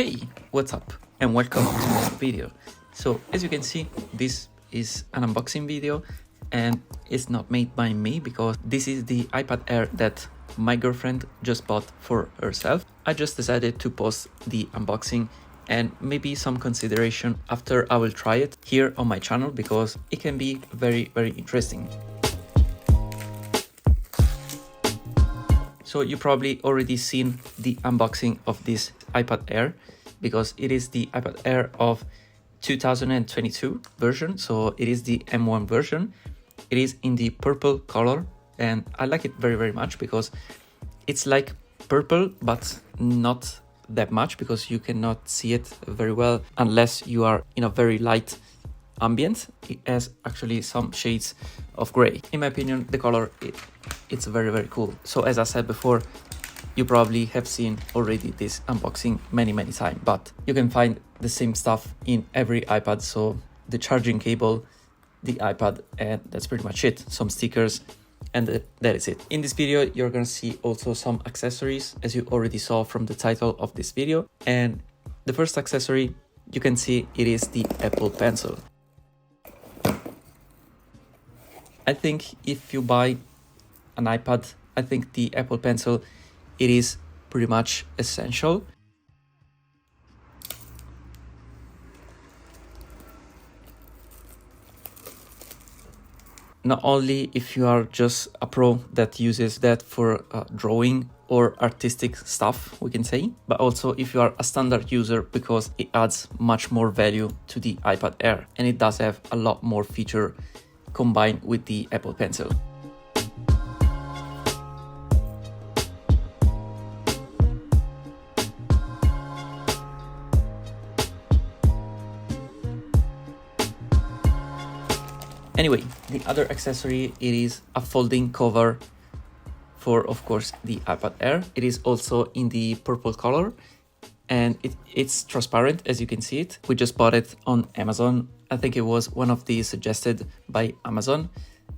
Hey, what's up and welcome to my video. So as you can see, this is an unboxing video and it's not made by me because this is the iPad Air that my girlfriend just bought for herself. I just decided to post the unboxing and maybe some consideration after I will try it here on my channel because it can be very interesting. So you probably already seen the unboxing of this iPad Air because it is the iPad Air of 2022 version. So it is the M1 version. It is in the purple color and I like it very much because it's like purple but not that much because you cannot see it very well unless you are in a very light ambient. It has actually some shades of gray. In my opinion, the color it's very cool. So as I said before, you probably have seen already this unboxing many times, but you can find the same stuff in every iPad. So the charging cable, the iPad, and that's pretty much it. Some stickers, and that is it. In this video, you're gonna see also some accessories, as you already saw from the title of this video. And the first accessory, you can see it is the Apple Pencil. I think if you buy an iPad, I think the Apple Pencil, it is pretty much essential. Not only if you are just a pro that uses that for drawing or artistic stuff, we can say, but also if you are a standard user because it adds much more value to the iPad Air and it does have a lot more feature combined with the Apple Pencil. Anyway, the other accessory, it is a folding cover for, of course, the iPad Air. It is also in the purple color and it's transparent, as you can see it. We just bought it on Amazon. I think it was one of the suggested by Amazon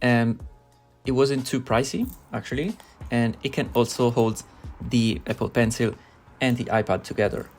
and it wasn't too pricey actually. And it can also hold the Apple Pencil and the iPad together.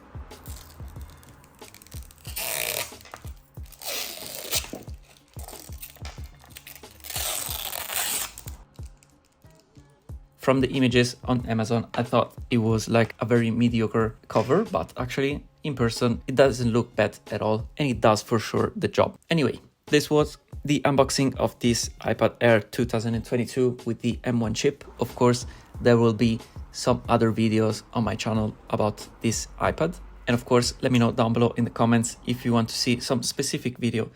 From the images on Amazon, I thought it was like a very mediocre cover, but actually in person, it doesn't look bad at all. And it does for sure the job. Anyway, this was the unboxing of this iPad Air 2022 with the M1 chip. Of course, there will be some other videos on my channel about this iPad. And of course, let me know down below in the comments if you want to see some specific video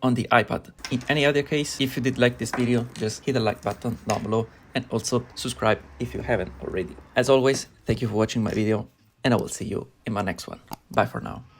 on the iPad. In any other case, if you did like this video, just hit the like button down below and also subscribe if you haven't already. As always, thank you for watching my video and I will see you in my next one. Bye for now.